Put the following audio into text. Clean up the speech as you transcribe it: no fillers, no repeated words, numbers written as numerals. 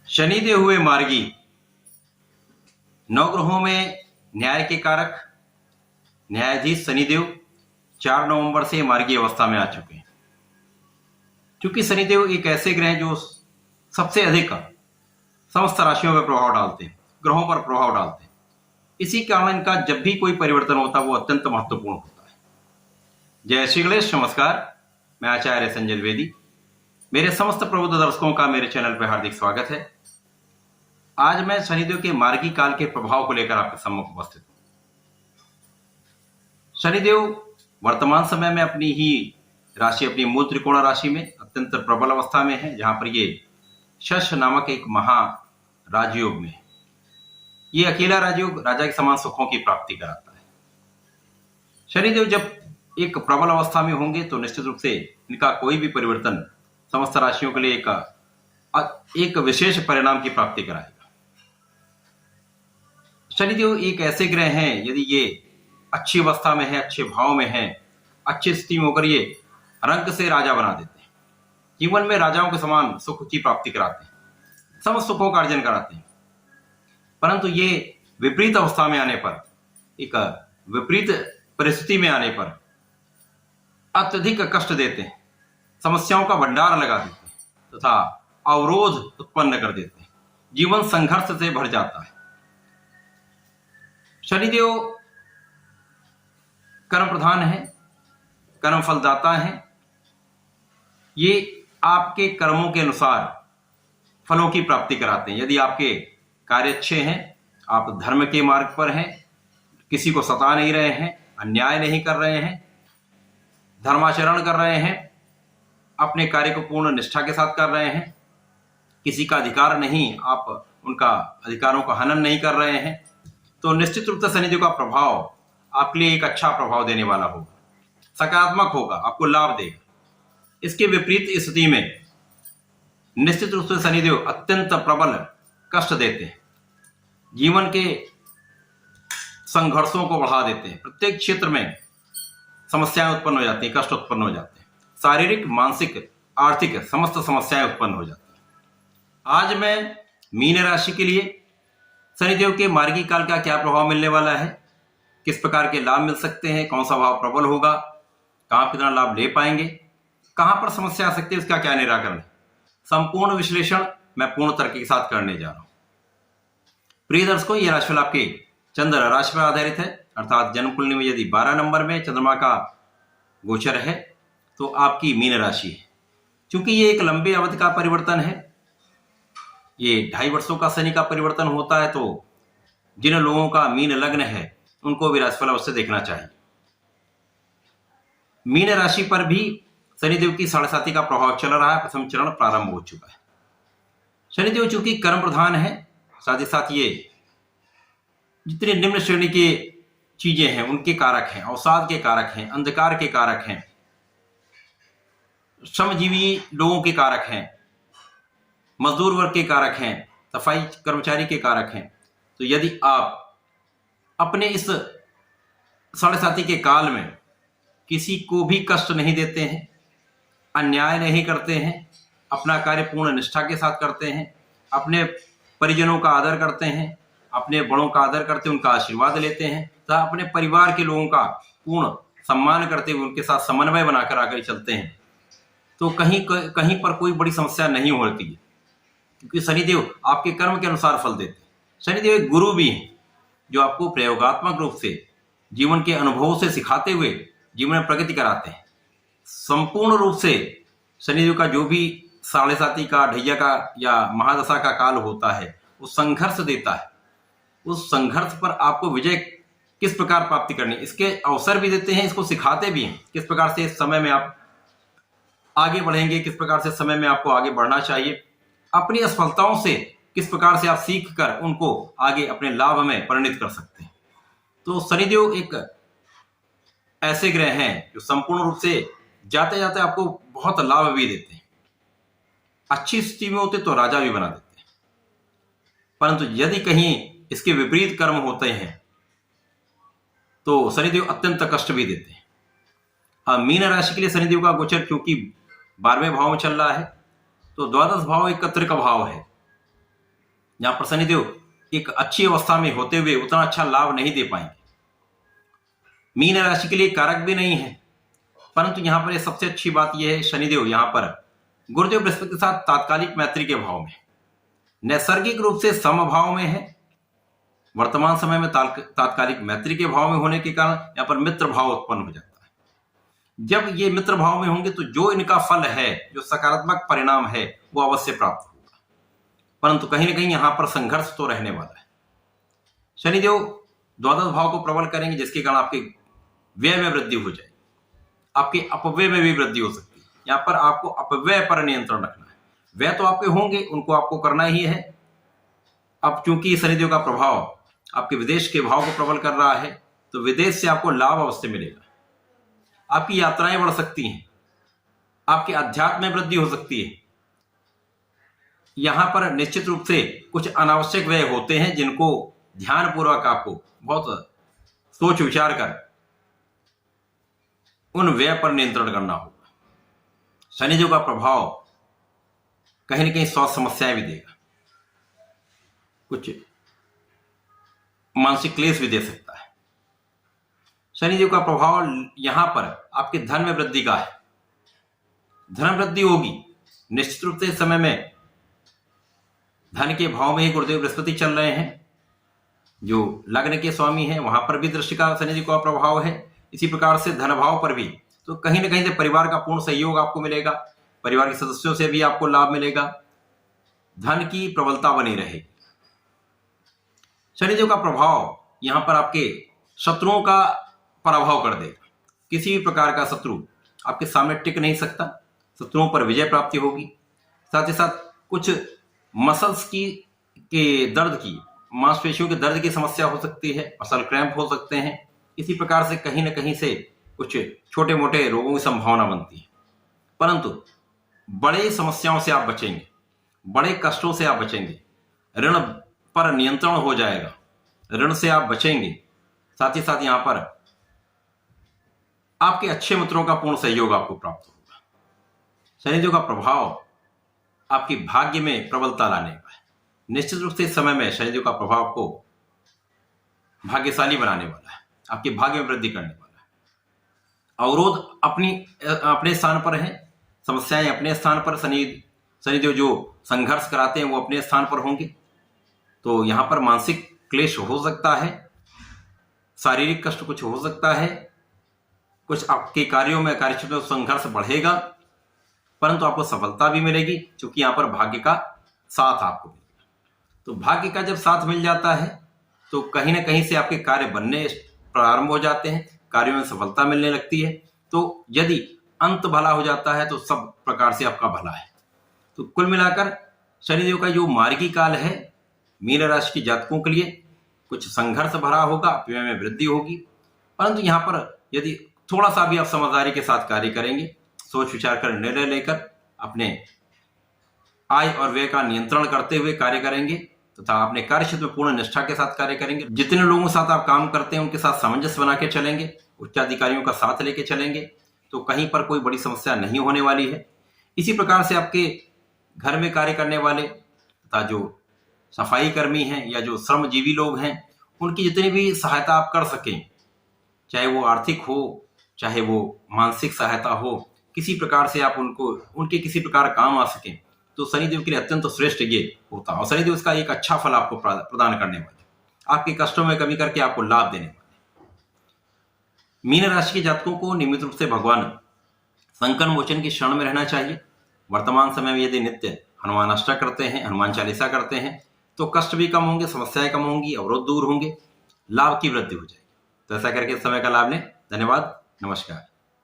शनिदेव हुए मार्गी। नवग्रहों में न्याय के कारक न्यायाधीश शनिदेव 4 नवंबर से मार्गी अवस्था में आ चुके हैं। क्योंकि शनिदेव एक ऐसे ग्रह जो सबसे अधिक समस्त राशियों पर प्रभाव डालते हैं, ग्रहों पर प्रभाव डालते हैं। इसी कारण इनका जब भी कोई परिवर्तन होता है वो अत्यंत महत्वपूर्ण होता है। जय श्री गणेश, नमस्कार। मैं आचार्य संजय द्विवेदी। मेरे समस्त प्रबुद्ध दर्शकों का मेरे चैनल पर हार्दिक स्वागत है। आज मैं शनिदेव के मार्गी काल के प्रभाव को लेकर आपके सम्मुख उपस्थित हूं। शनिदेव वर्तमान समय में अपनी ही राशि, अपनी मूल त्रिकोण राशि में अत्यंत प्रबल अवस्था में है, जहां पर ये शश नामक एक महा राजयोग में है। ये अकेला राजयोग राजा के समान सुखों की प्राप्ति कराता है। शनिदेव जब एक प्रबल अवस्था में होंगे तो निश्चित रूप से इनका कोई भी परिवर्तन समस्त राशियों के लिए एक विशेष परिणाम की प्राप्ति कराएगा। शनिदेव एक ऐसे ग्रह हैं, यदि ये अच्छी अवस्था में है, अच्छे भाव में है, अच्छी स्थिति में होकर ये रंग से राजा बना देते हैं। जीवन में राजाओं के समान सुख की प्राप्ति कराते हैं, समस्त सुखों का अर्जन कराते हैं। परंतु ये विपरीत अवस्था में आने पर, एक विपरीत परिस्थिति में आने पर अत्यधिक कष्ट देते हैं, समस्याओं का भंडार लगा देते हैं तथा अवरोध उत्पन्न कर देते हैं। जीवन संघर्ष से भर जाता है। शनिदेव कर्म प्रधान है, कर्म फलदाता है। ये आपके कर्मों के अनुसार फलों की प्राप्ति कराते हैं। यदि आपके कार्य अच्छे हैं, आप धर्म के मार्ग पर हैं, किसी को सता नहीं रहे हैं, अन्याय नहीं कर रहे हैं, धर्माचरण कर रहे हैं, अपने कार्य को पूर्ण निष्ठा के साथ कर रहे हैं, किसी का अधिकार नहीं, आप उनका अधिकारों का हनन नहीं कर रहे हैं, तो निश्चित रूप से शनिदेव का प्रभाव आपके लिए एक अच्छा प्रभाव देने वाला होगा, सकारात्मक होगा, आपको लाभ देगा। इसके विपरीत स्थिति में निश्चित रूप से शनिदेव अत्यंत प्रबल कष्ट देते हैं, जीवन के संघर्षों को बढ़ा देते हैं। प्रत्येक क्षेत्र में समस्याएं उत्पन्न हो जाती हैं, कष्ट उत्पन्न हो जाते हैं, शारीरिक, मानसिक, आर्थिक समस्त समस्याएं उत्पन्न हो जाती हैं। आज मैं मीन राशि के लिए शनिदेव के मार्गी काल का क्या प्रभाव मिलने वाला है, किस प्रकार के लाभ मिल सकते हैं, कौन सा भाव प्रबल होगा, कहां कितना लाभ ले पाएंगे, कहां पर समस्या आ सकती है, इसका क्या निराकरण है, संपूर्ण विश्लेषण मैं पूर्ण तर्क के साथ करने जा रहा हूं। प्रिय दर्शकों, यह राशिफल आपके चंद्र राशि पर आधारित है, अर्थात जन्म कुंडली में यदि 12 नंबर में चंद्रमा का गोचर है तो आपकी मीन राशि है। क्योंकि ये एक लंबे अवधि का परिवर्तन है, ये 2.5 वर्षों का शनि का परिवर्तन होता है, तो जिन लोगों का मीन लग्न है उनको भी राशिफल अवश्य देखना चाहिए। मीन राशि पर भी शनिदेव की 7.5 का प्रभाव चल रहा है, प्रथम चरण प्रारंभ हो चुका है। शनिदेव चूंकि कर्म प्रधान है, साथ ही साथ ये जितने निम्न श्रेणी की चीजें हैं उनके कारक हैं, अवसाद के कारक हैं, अंधकार के कारक हैं, श्रमजीवी लोगों के कारक हैं, मजदूर वर्ग के कारक हैं, सफाई कर्मचारी के कारक हैं। तो यदि आप अपने इस 7.5 के काल में किसी को भी कष्ट नहीं देते हैं, अन्याय नहीं करते हैं, अपना कार्य पूर्ण निष्ठा के साथ करते हैं, अपने परिजनों का आदर करते हैं, अपने बड़ों का आदर करते हैं, उनका आशीर्वाद लेते हैं तथा अपने परिवार के लोगों का पूर्ण सम्मान करते हुए उनके साथ समन्वय बनाकर आगे चलते हैं, तो कहीं पर कोई बड़ी समस्या नहीं होती है। क्योंकि शनिदेव आपके कर्म के अनुसार फल देते हैं। शनिदेव एक गुरु भी हैं, जो आपको प्रयोगात्मक रूप से जीवन के अनुभवों से सिखाते हुए जीवन में प्रगति कराते हैं। संपूर्ण रूप से शनिदेव का जो भी 7.5 का, ढैया का या महादशा का काल होता है वो संघर्ष देता है। उस संघर्ष पर आपको विजय किस प्रकार प्राप्ति करनी, इसके अवसर भी देते हैं, इसको सिखाते भी हैं किस प्रकार से इस समय में आप आगे बढ़ेंगे, किस प्रकार से समय में आपको आगे बढ़ना चाहिए, अपनी असफलताओं से किस प्रकार से आप सीख कर उनको आगे अपने लाभ में परिणित कर सकते हैं। तो शनिदेव एक ऐसे ग्रह हैं जो संपूर्ण रूप से जाते जाते आपको बहुत लाभ भी देते हैं। अच्छी स्थिति में होते तो राजा भी बना देते हैं, परंतु यदि कहीं इसके विपरीत कर्म होते हैं तो शनिदेव अत्यंत कष्ट भी देते हैं। हाँ, मीन राशि के लिए शनिदेव का गोचर क्योंकि 12वें भाव में चल रहा है, तो द्वादश भाव एक त्रिक भाव है। जहां पर शनिदेव एक अच्छी अवस्था में होते हुए उतना अच्छा लाभ नहीं दे पाएंगे। मीन राशि के लिए कारक भी नहीं है, परंतु यहां पर सबसे अच्छी बात यह है, शनिदेव यहां पर गुरुदेव बृहस्पति के साथ तात्कालिक मैत्री के भाव में, नैसर्गिक रूप से समभाव में है। वर्तमान समय में तात्कालिक मैत्री के भाव में होने के कारण यहां पर मित्र भाव उत्पन्न हो जाता है। जब ये मित्र भाव में होंगे तो जो इनका फल है, जो सकारात्मक परिणाम है, वो अवश्य प्राप्त होगा, परंतु कहीं ना कहीं यहां पर संघर्ष तो रहने वाला है। शनिदेव द्वादश भाव को प्रबल करेंगे, जिसके कारण आपके व्यय में वृद्धि हो जाएगी, आपके अपव्यय में भी वृद्धि हो सकती है। यहां पर आपको अपव्यय पर नियंत्रण रखना है। व्यय तो आपके होंगे, उनको आपको करना ही है। अब चूंकि शनिदेव का प्रभाव आपके विदेश के भाव को प्रबल कर रहा है, तो विदेश से आपको लाभ अवश्य मिलेगा। आपकी यात्राएं बढ़ सकती हैं, आपके अध्यात्म में वृद्धि हो सकती है। यहां पर निश्चित रूप से कुछ अनावश्यक व्यय होते हैं, जिनको ध्यानपूर्वक आपको बहुत सोच विचार कर उन व्यय पर नियंत्रण करना होगा। शनिदेव का प्रभाव कहीं ना कहीं स्वास्थ्य समस्याएं भी देगा, कुछ मानसिक क्लेश भी दे सकता है। शनिदेव का प्रभाव यहां पर आपके धन में वृद्धि का है, धन वृद्धि होगी। निश्चित रूप से इस समय में धन के भाव में ही गुरुदेव बृहस्पति चल रहे हैं, जो लग्न के स्वामी हैं, वहां पर भी दृष्टि का शनिदेव का प्रभाव है। इसी प्रकार से धन भाव पर भी, तो कहीं ना कहीं से परिवार का पूर्ण सहयोग आपको मिलेगा, परिवार के सदस्यों से भी आपको लाभ मिलेगा, धन की प्रबलता बनी रहेगी। शनिदेव का प्रभाव यहां पर आपके शत्रुओं का पराभव कर देगा। किसी भी प्रकार का शत्रु आपके सामने टिक नहीं सकता, शत्रुओं पर विजय प्राप्ति होगी। साथ ही साथ कुछ मसल्स के दर्द की, मांसपेशियों के दर्द की समस्या हो सकती है, मसल क्रैम्प हो सकते हैं। इसी प्रकार से कहीं ना कहीं से कुछ छोटे मोटे रोगों की संभावना बनती है, परंतु बड़े समस्याओं से आप बचेंगे, बड़े कष्टों से आप बचेंगे, ऋण पर नियंत्रण हो जाएगा, ऋण से आप बचेंगे। साथ ही साथ यहां पर आपके अच्छे मित्रों का पूर्ण सहयोग आपको प्राप्त होगा। शनिदेव का प्रभाव आपके भाग्य में प्रबलता लाने का है। निश्चित रूप से इस समय में शनिदेव का प्रभाव को भाग्यशाली बनाने वाला है, आपके भाग्य में वृद्धि करने वाला है। अवरोध अपने स्थान पर है, समस्याएं अपने स्थान पर, शनिदेव जो संघर्ष कराते हैं वो अपने स्थान पर होंगे। तो यहां पर मानसिक क्लेश हो सकता है, शारीरिक कष्ट कुछ हो सकता है, कुछ आपके कार्यों में, कार्यक्षेत्र में संघर्ष बढ़ेगा, परंतु आपको सफलता भी मिलेगी, क्योंकि यहां पर भाग्य का साथ आपको मिलेगा। तो भाग्य का जब साथ मिल जाता है तो कहीं ना कहीं से आपके कार्य बनने प्रारंभ हो जाते हैं, कार्यों में सफलता मिलने लगती है। तो यदि अंत भला हो जाता है तो सब प्रकार से आपका भला है। तो कुल मिलाकर शनिदेव का जो मार्गी काल है, मीन राशि के जातकों के लिए कुछ संघर्ष भरा होगा, व्यय में वृद्धि होगी, परंतु यहाँ पर यदि थोड़ा सा भी आप समझदारी के साथ कार्य करेंगे, सोच विचार कर निर्णय लेकर अपने आय और व्यय का नियंत्रण करते हुए कार्य करेंगे तथा अपने कार्य क्षेत्र में पूर्ण निष्ठा के साथ कार्य करेंगे, जितने लोगों के साथ आप काम करते हैं उनके साथ सामंजस्य बना के चलेंगे, उच्चाधिकारियों का साथ लेके चलेंगे, तो कहीं पर कोई बड़ी समस्या नहीं होने वाली है। इसी प्रकार से आपके घर में कार्य करने वाले तथा जो सफाई कर्मी हैं या जो श्रमजीवी लोग हैं, उनकी जितनी भी सहायता आप कर सकें, चाहे वो आर्थिक हो, चाहे वो मानसिक सहायता हो, किसी प्रकार से आप उनके किसी प्रकार काम आ सकें, तो शनिदेव के लिए अत्यंत श्रेष्ठ ये होता है। और शनिदेव इसका एक अच्छा फल आपको प्रदान करने वाले, आपके कष्टों में कमी करके आपको लाभ देने वाले। मीन राशि के जातकों को नियमित रूप से भगवान संकट मोचन की शरण में रहना चाहिए। वर्तमान समय में यदि नित्य हनुमान अष्टक करते हैं, हनुमान चालीसा करते हैं, तो कष्ट भी कम होंगे, समस्याएं कम होंगी, अवरोध दूर होंगे, लाभ की वृद्धि हो जाएगी। तो ऐसा करके समय का लाभ लें। धन्यवाद, नमस्कार।